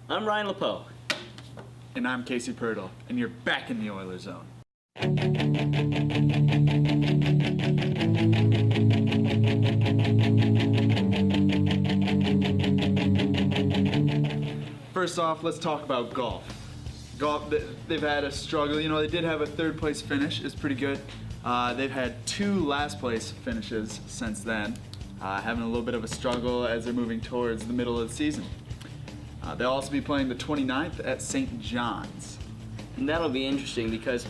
I'm Ryan Lapoe. And I'm Casey Purtill, and you're back in the Oilers zone. First off, let's talk about golf. Golf, they've had a struggle. You know, they did have a third place finish. It's pretty good. They've had 2 last place finishes since then, having a little bit of a struggle as they're moving towards the middle of the season. They'll also be playing the 29th at St. John's. And that'll be interesting because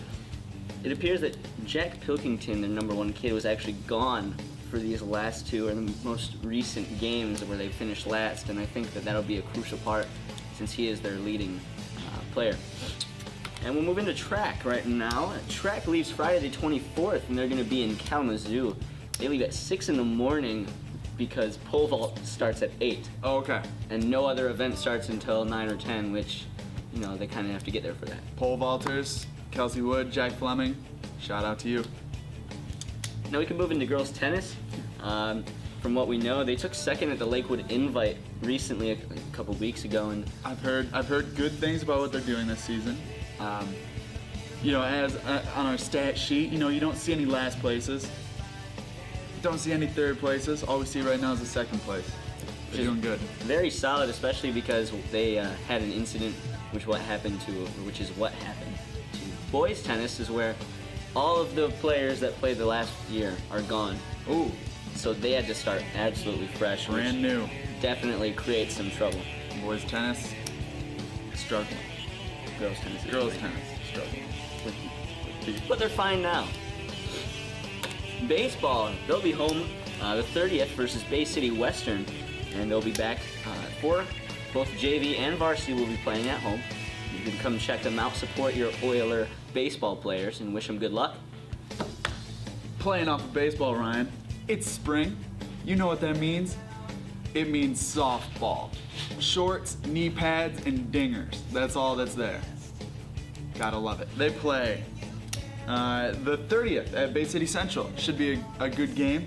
it appears that Jack Pilkington, their #1 kid, was actually gone for these last 2 or the most recent games where they finished last, and I think that that'll be a crucial part since he is their leading player. And we'll move into track right now. Track leaves Friday the 24th, and they're going to be in Kalamazoo. They leave at 6 in the morning because pole vault starts at 8. Oh, okay. And no other event starts until 9 or 10, which, you know, they kind of have to get there for that. Pole vaulters, Kelsey Wood, Jack Flemming, shout out to you. Now we can move into girls tennis. From what we know, they took second at the Lakewood Invite recently, a couple weeks ago, and I've heard good things about what they're doing this season. You know, as on our stat sheet, you know, you don't see any last places, don't see any third places. All we see right now is the second place. They're doing good. Very solid, especially because they had an incident, which is what happened to boys tennis, is where all of the players that played the last year are gone. Ooh. So they had to start absolutely fresh. Brand new. Definitely creates some trouble. Boys tennis, struggling. Girls tennis. Struggling. But they're fine now. Baseball, they'll be home the 30th versus Bay City Western, and they'll be back for both JV and varsity will be playing at home. You can come check them out, support your Oiler baseball players, and wish them good luck. Playing off of baseball, Ryan. It's spring. You know what that means? It means softball. Shorts, knee pads, and dingers. That's all that's there. Gotta love it. They play the 30th at Bay City Central. Should be a good game.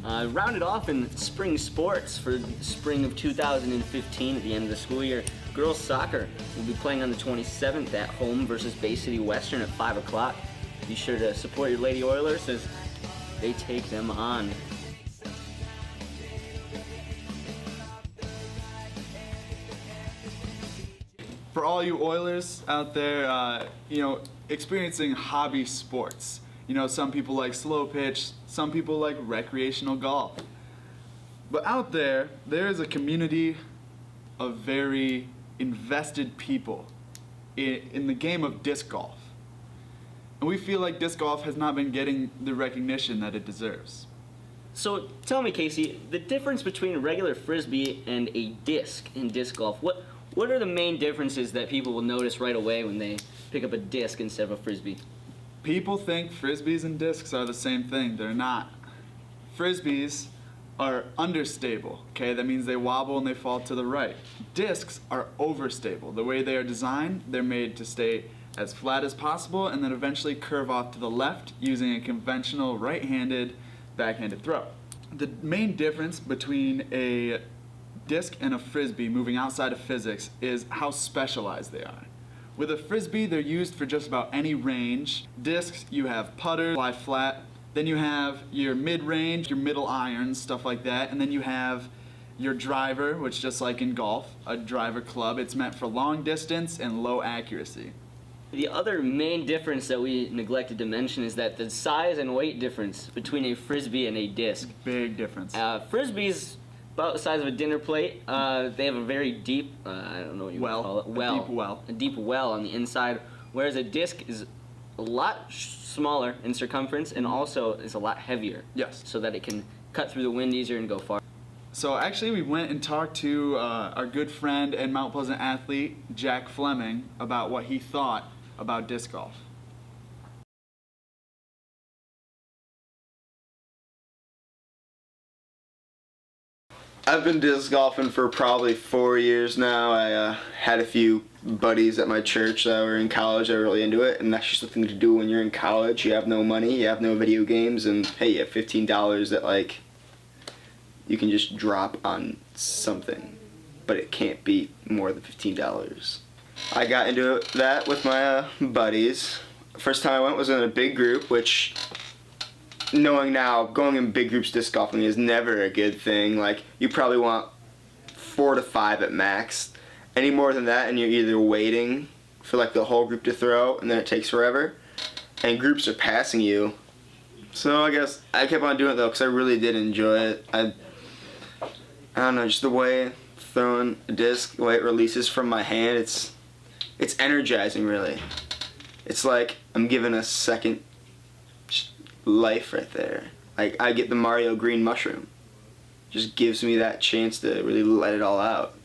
Rounded off in spring sports for spring of 2015 at the end of the school year. Girls soccer will be playing on the 27th at home versus Bay City Western at 5 o'clock. Be sure to support your Lady Oilers as they take them on. For all you Oilers out there, you know, experiencing hobby sports. You know, some people like slow pitch, some people like recreational golf. But out there, there is a community of very invested people in the game of disc golf. And we feel like disc golf has not been getting the recognition that it deserves. So tell me, Casey, the difference between a regular frisbee and a disc in disc golf, what are the main differences that people will notice right away when they pick up a disc instead of a frisbee? People think frisbees and discs are the same thing. They're not. Frisbees are understable, okay? That means they wobble and they fall to the right. Discs are overstable. The way they are designed, they're made to stay as flat as possible and then eventually curve off to the left using a conventional right-handed, backhanded throw. The main difference between a disc and a frisbee, moving outside of physics, is how specialized they are. With a frisbee, they're used for just about any range. Discs, you have putter, lie flat. Then you have your mid-range, your middle irons, stuff like that. And then you have your driver, which just like in golf, a driver club. It's meant for long distance and low accuracy. The other main difference that we neglected to mention is that the size and weight difference between a frisbee and a disc. Big difference. Frisbees about the size of a dinner plate. They have a very deep, I don't know what you would call it, well. A deep well. A deep well on the inside, whereas a disc is a lot smaller in circumference and also is a lot heavier. Yes. So that it can cut through the wind easier and go far. So actually we went and talked to our good friend and Mount Pleasant athlete, Jack Flemming, about what he thought about disc golf. I've been disc golfing for probably 4 years now. I had a few buddies at my church that were in college that were really into it, and that's just the thing to do when you're in college. You have no money, you have no video games, and hey, you have $15 that like you can just drop on something. but it can't be more than $15. I got into that with my buddies. First time I went was in a big group, which, knowing now, going in big groups disc golfing is never a good thing. Like, you probably want 4 to 5 at max. Any more than that and you're either waiting for like the whole group to throw and then it takes forever, and groups are passing you. So I guess I kept on doing it though because I really did enjoy it. I don't know, just the way throwing a disc, the way it releases from my hand, it's energizing really. It's like I'm given a second life right there. Like I get the Mario green mushroom. Just gives me that chance to really let it all out.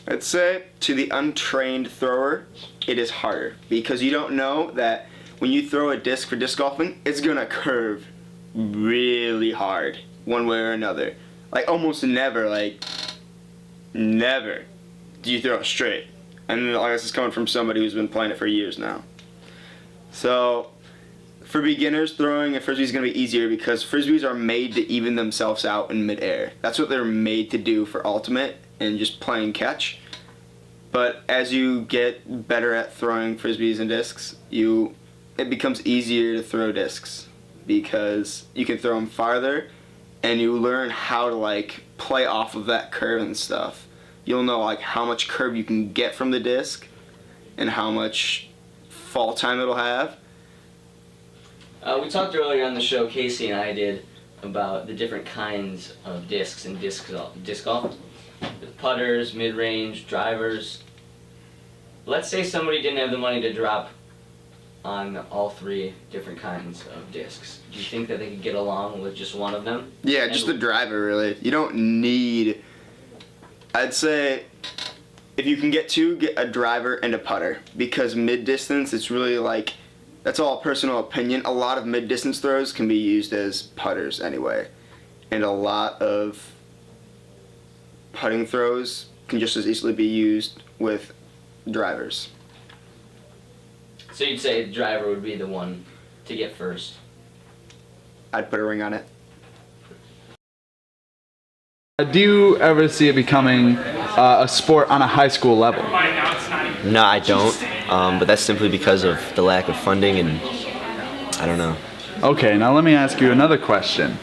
I'd say to the untrained thrower, it is harder because you don't know that when you throw a disc for disc golfing, it's gonna curve really hard one way or another. Like almost never do you throw it straight. And I guess it's coming from somebody who's been playing it for years now. So for beginners, throwing a frisbee is going to be easier because frisbees are made to even themselves out in midair. That's what they're made to do for ultimate and just playing catch. But as you get better at throwing frisbees and discs, it becomes easier to throw discs because you can throw them farther and you learn how to like play off of that curve and stuff. You'll know like how much curve you can get from the disc and how much fall time it'll have. We talked earlier on the show, Casey and I did, about the different kinds of discs in disc golf. The putters, mid-range, drivers. Let's say somebody didn't have the money to drop on all 3 different kinds of discs. Do you think that they could get along with just one of them? Yeah, just the driver really. You don't need, I'd say if you can get 2, get a driver and a putter because mid-distance it's really like, that's all personal opinion. A lot of mid-distance throws can be used as putters anyway. And a lot of putting throws can just as easily be used with drivers. So you'd say the driver would be the one to get first? I'd put a ring on it. Do you ever see it becoming a sport on a high school level? No, I don't. But that's simply because of the lack of funding and I don't know. Okay, now let me ask you another question.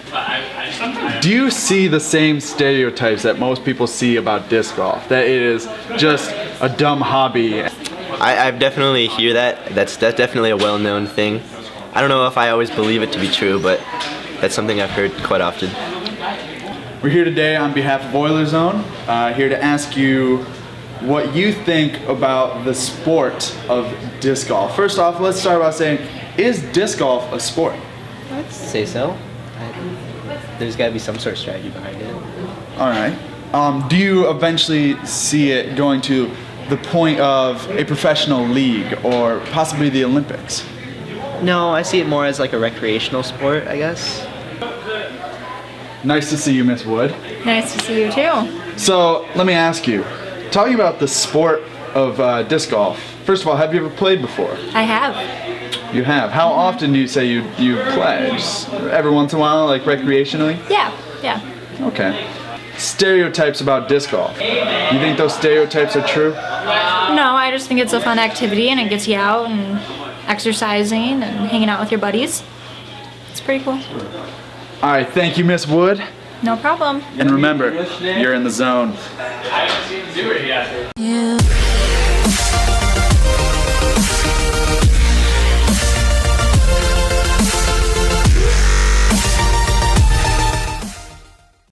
Do you see the same stereotypes that most people see about disc golf? That it is just a dumb hobby? I've definitely hear that. That's definitely a well-known thing. I don't know if I always believe it to be true, but that's something I've heard quite often. We're here today on behalf of Oiler Zone, here to ask you what you think about the sport of disc golf. First off, let's start by saying, is disc golf a sport? I'd say so. There's got to be some sort of strategy behind it. All right. Do you eventually see it going to the point of a professional league or possibly the Olympics? No, I see it more as like a recreational sport, I guess. Nice to see you, Miss Wood. Nice to see you too. So let me ask you, talking about the sport of disc golf, first of all, have you ever played before? I have. You have. How often do you say you play? Just every once in a while, like recreationally? Yeah. Okay. Stereotypes about disc golf. You think those stereotypes are true? No, I just think it's a fun activity and it gets you out and exercising and hanging out with your buddies. It's pretty cool. All right, thank you, Miss Wood. No problem. And remember, you're in the zone. Yeah.